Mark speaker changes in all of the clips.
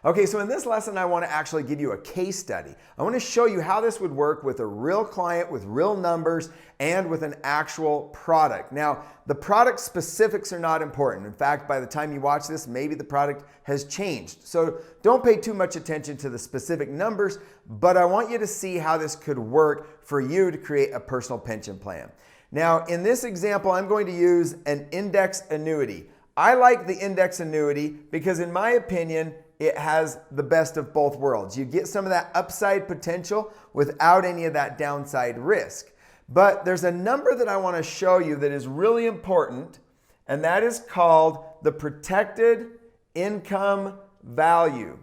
Speaker 1: Okay, so in this lesson, I want to actually give you a case study. I want to show you how this would work with a real client, with real numbers, and with an actual product. Now, the product specifics are not important. In fact, by the time you watch this, maybe the product has changed. So don't pay too much attention to the specific numbers, but I want you to see how this could work for you to create a personal pension plan. Now, in this example, I'm going to use an index annuity. I like the index annuity because, in my opinion, it has the best of both worlds. You get some of that upside potential without any of that downside risk. But there's a number that I want to show you that is really important, and that is called the protected income value.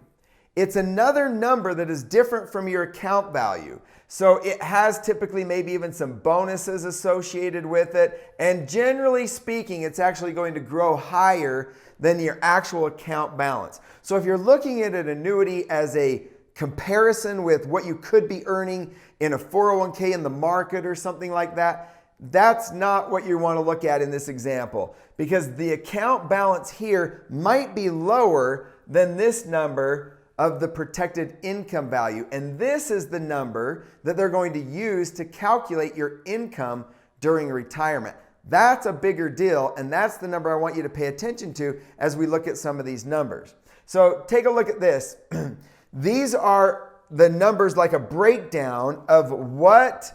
Speaker 1: It's another number that is different from your account value. So it has typically maybe even some bonuses associated with it. And generally speaking, it's actually going to grow higher than your actual account balance. So if you're looking at an annuity as a comparison with what you could be earning in a 401k in the market or something like that, that's not what you want to look at in this example, because the account balance here might be lower than this number of the protected income value. And this is the number that they're going to use to calculate your income during retirement. That's a bigger deal, and that's the number I want you to pay attention to as we look at some of these numbers. So take a look at this. These are the numbers, like a breakdown of what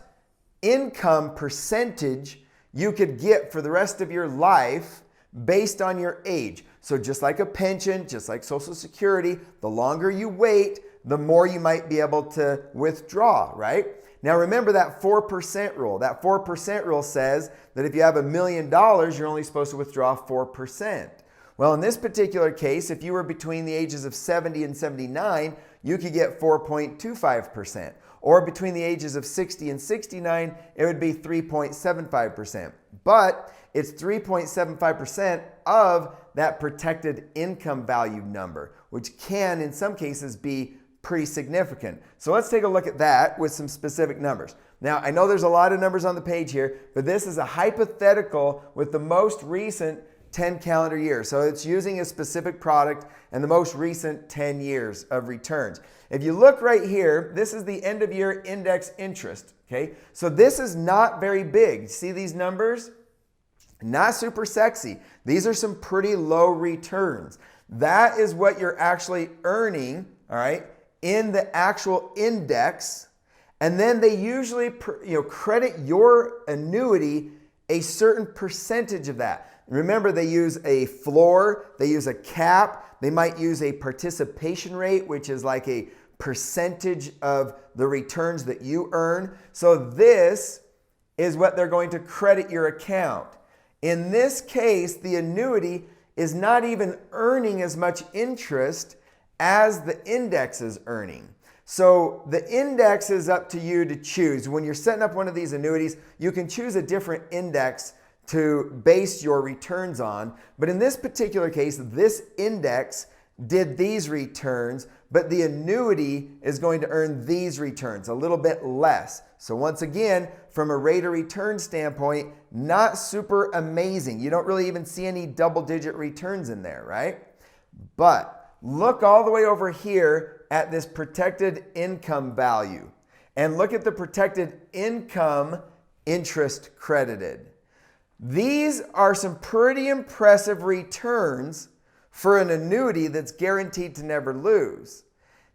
Speaker 1: income percentage you could get for the rest of your life based on your age. So just like a pension, just like Social Security, the longer you wait, the more you might be able to withdraw, right? Now remember that 4% rule. That 4% rule says that if you have $1 million, you're only supposed to withdraw 4%. Well, in this particular case, if you were between the ages of 70 and 79, you could get 4.25%. Or between the ages of 60 and 69, it would be 3.75%. But it's 3.75% of that protected income value number, which can, in some cases, be pretty significant. So let's take a look at that with some specific numbers. Now, I know there's a lot of numbers on the page here, but this is a hypothetical with the most recent 10 calendar years. So it's using a specific product and the most recent 10 years of returns. If you look right here, this is the end of year index interest. Okay, so this is not very big. See these numbers? Not super sexy. These are some pretty low returns. That is what you're actually earning, all right, in the actual index. And then they usually credit your annuity a certain percentage of that. Remember, they use a floor, they use a cap, they might use a participation rate, which is like a percentage of the returns that you earn. So this is what they're going to credit your account. In this case, the annuity is not even earning as much interest as the index is earning. So the index is up to you to choose. When you're setting up one of these annuities, you can choose a different index to base your returns on. But in this particular case, this index did these returns, but the annuity is going to earn these returns, a little bit less. So once again, from a rate of return standpoint, not super amazing. You don't really even see any double-digit returns in there, right? But look all the way over here at this protected income value and look at the protected income interest credited. These are some pretty impressive returns for an annuity that's guaranteed to never lose.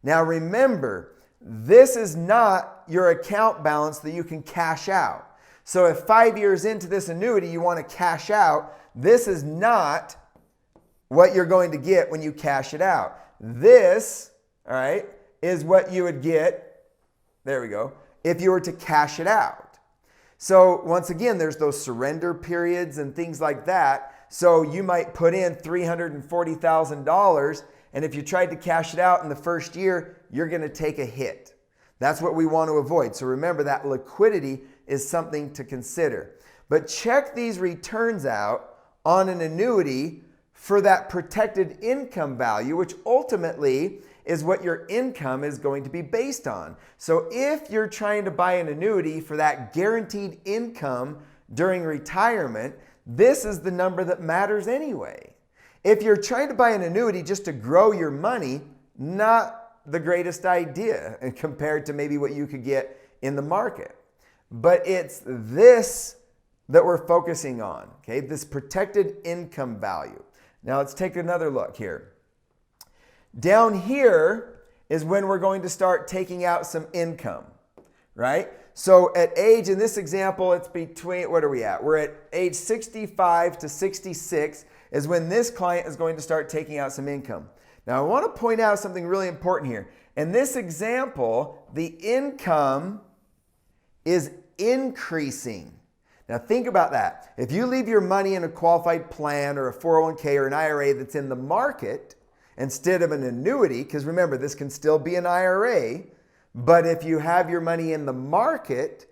Speaker 1: Now remember, this is not your account balance that you can cash out. So if 5 years into this annuity you want to cash out, this is not what you're going to get when you cash it out. This, all right, is what you would get, there we go, if you were to cash it out. So once again, there's those surrender periods and things like that. So you might put in $340,000, and if you tried to cash it out in the first year, you're going to take a hit. That's what we want to avoid. So remember, that liquidity is something to consider. But check these returns out on an annuity for that protected income value, which ultimately is what your income is going to be based on. So if you're trying to buy an annuity for that guaranteed income during retirement, this is the number that matters anyway. If you're trying to buy an annuity just to grow your money, not the greatest idea compared to maybe what you could get in the market. But it's this that we're focusing on, okay? This protected income value. Now let's take another look here. Down here is when we're going to start taking out some income, right? So at age, in this example, it's between, what are we at? We're at age 65 to 66 is when this client is going to start taking out some income. Now I want to point out something really important here. In this example, the income is increasing. Now think about that. If you leave your money in a qualified plan or a 401k or an IRA that's in the market instead of an annuity, because remember, this can still be an IRA, but if you have your money in the market,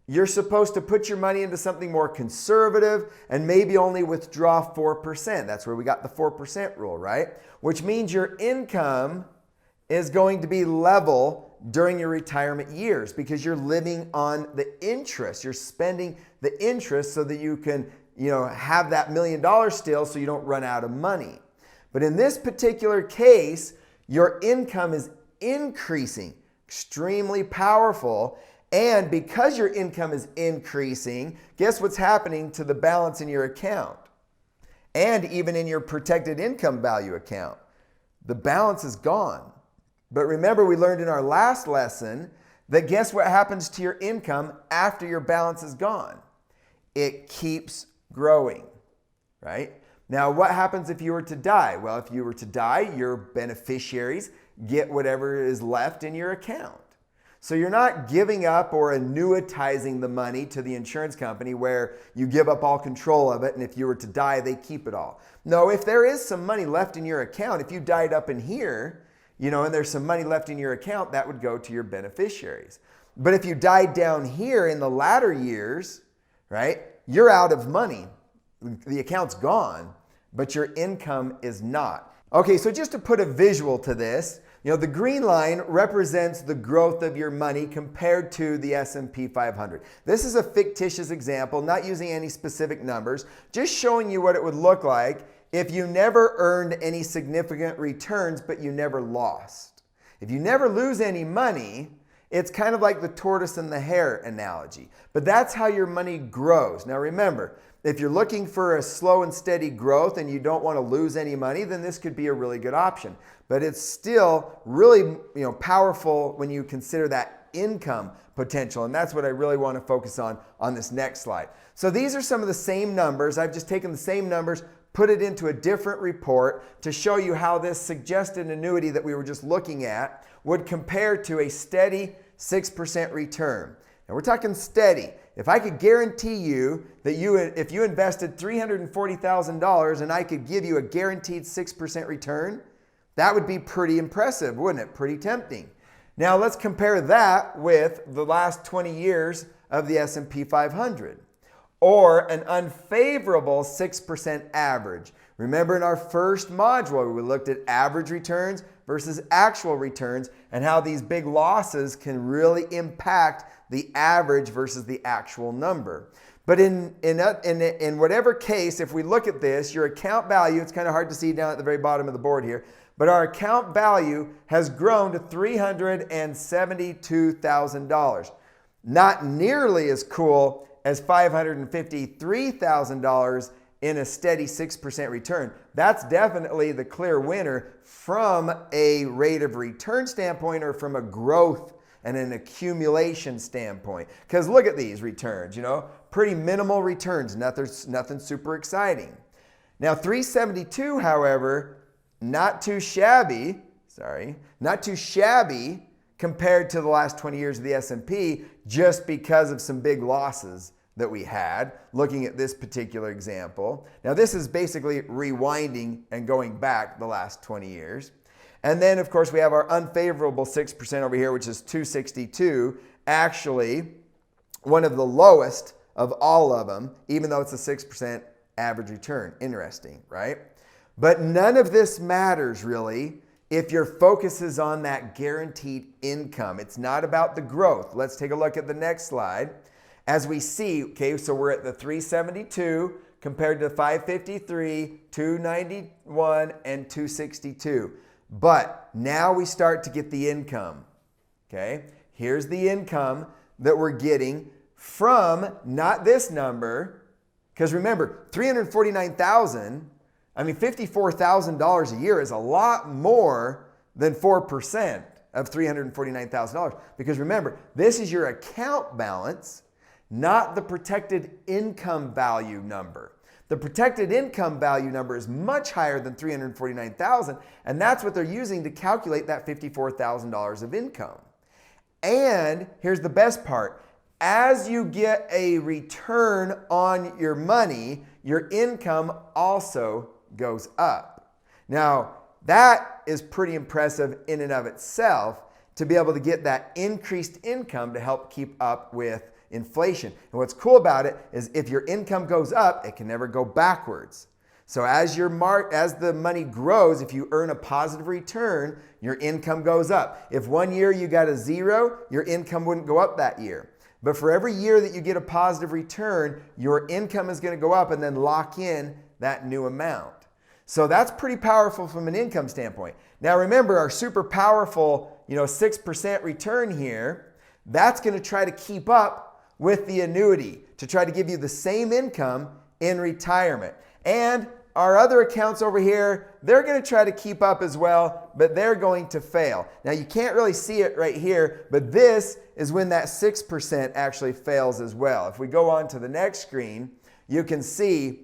Speaker 1: you're supposed to put your money into something more conservative and maybe only withdraw 4%. That's where we got the 4% rule, right? Which means your income is going to be level during your retirement years because you're living on the interest. You're spending the interest so that you can, have that $1 million still so you don't run out of money. But in this particular case, your income is increasing, extremely powerful. And because your income is increasing, guess what's happening to the balance in your account? And even in your protected income value account, the balance is gone. But remember, we learned in our last lesson that guess what happens to your income after your balance is gone? It keeps growing, right? Now, what happens if you were to die? Well, if you were to die, your beneficiaries get whatever is left in your account. So you're not giving up or annuitizing the money to the insurance company where you give up all control of it, and if you were to die, they keep it all. No, if there is some money left in your account, if you died up in here, and there's some money left in your account, that would go to your beneficiaries. But if you died down here in the latter years, right, you're out of money. The account's gone, but your income is not. Okay, so just to put a visual to this, the green line represents the growth of your money compared to the S&P 500. This is a fictitious example, not using any specific numbers, just showing you what it would look like if you never earned any significant returns, but you never lost. If you never lose any money, it's kind of like the tortoise and the hare analogy. But that's how your money grows. Now remember, if you're looking for a slow and steady growth and you don't want to lose any money, then this could be a really good option. But it's still really powerful when you consider that income potential. And that's what I really want to focus on this next slide. So these are some of the same numbers. I've just taken the same numbers, put it into a different report to show you how this suggested annuity that we were just looking at would compare to a steady 6% return. Now we're talking steady. If I could guarantee you that if you invested $340,000 and I could give you a guaranteed 6% return, that would be pretty impressive, wouldn't it? Pretty tempting. Now let's compare that with the last 20 years of the S&P 500. Or an unfavorable 6% average. Remember in our first module, we looked at average returns versus actual returns and how these big losses can really impact the average versus the actual number. But in whatever case, if we look at this, your account value, it's kind of hard to see down at the very bottom of the board here, but our account value has grown to $372,000. Not nearly as cool as $553,000 in a steady 6% return. That's definitely the clear winner from a rate of return standpoint or from a growth and an accumulation standpoint. Because look at these returns, pretty minimal returns, nothing super exciting. Now 372, however, not too shabby compared to the last 20 years of the S&P just because of some big losses that we had looking at this particular example. Now this is basically rewinding and going back the last 20 years. And then of course we have our unfavorable 6% over here, which is 262, actually one of the lowest of all of them, even though it's a 6% average return. Interesting, right? But none of this matters really if your focus is on that guaranteed income. It's not about the growth. Let's take a look at the next slide. As we see, okay, so we're at the 372 compared to 553, 291, and 262. But now we start to get the income. Okay, here's the income that we're getting from not this number, because remember, $349,000, I mean $54,000 a year is a lot more than 4% of $349,000. Because remember, this is your account balance, not the protected income value number. The protected income value number is much higher than $349,000, and that's what they're using to calculate that $54,000 of income. And here's the best part. As you get a return on your money, your income also goes up. Now, that is pretty impressive in and of itself, to be able to get that increased income to help keep up with inflation. And what's cool about it is if your income goes up, it can never go backwards. So as the money grows, if you earn a positive return, your income goes up. If one year you got a 0, your income wouldn't go up that year. But for every year that you get a positive return, your income is going to go up and then lock in that new amount. So that's pretty powerful from an income standpoint. Now remember, our super powerful, 6% return here, that's going to try to keep up with the annuity to try to give you the same income in retirement. And our other accounts over here, they're going to try to keep up as well, but they're going to fail. Now you can't really see it right here, but this is when that 6% actually fails as well. If we go on to the next screen, you can see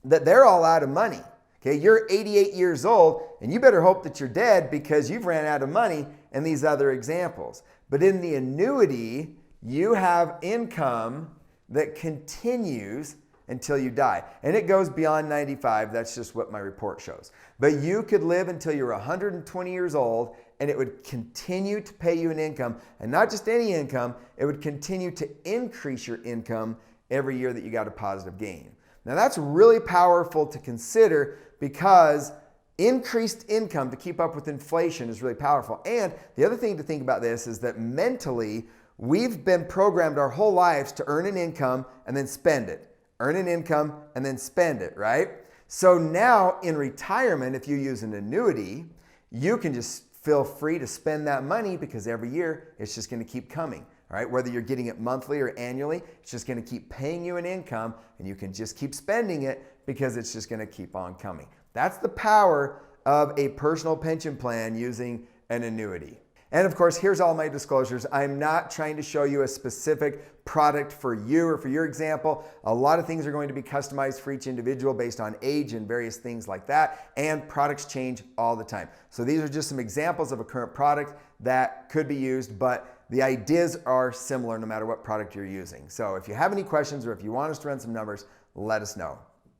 Speaker 1: that they're all out of money. Okay, you're 88 years old, and you better hope that you're dead because you've ran out of money in these other examples. But in the annuity, you have income that continues until you die. And it goes beyond 95. That's just what my report shows. But you could live until you're 120 years old, and it would continue to pay you an income. And not just any income, it would continue to increase your income every year that you got a positive gain. Now that's really powerful to consider, because increased income to keep up with inflation is really powerful. And the other thing to think about this is that mentally, we've been programmed our whole lives to earn an income and then spend it. Earn an income and then spend it, right? So now in retirement, if you use an annuity, you can just feel free to spend that money, because every year it's just going to keep coming. All right? Whether you're getting it monthly or annually, it's just going to keep paying you an income, and you can just keep spending it because it's just going to keep on coming. That's the power of a personal pension plan using an annuity. And of course, here's all my disclosures. I'm not trying to show you a specific product for you or for your example. A lot of things are going to be customized for each individual based on age and various things like that. And products change all the time. So these are just some examples of a current product that could be used, but the ideas are similar no matter what product you're using. So if you have any questions or if you want us to run some numbers, let us know.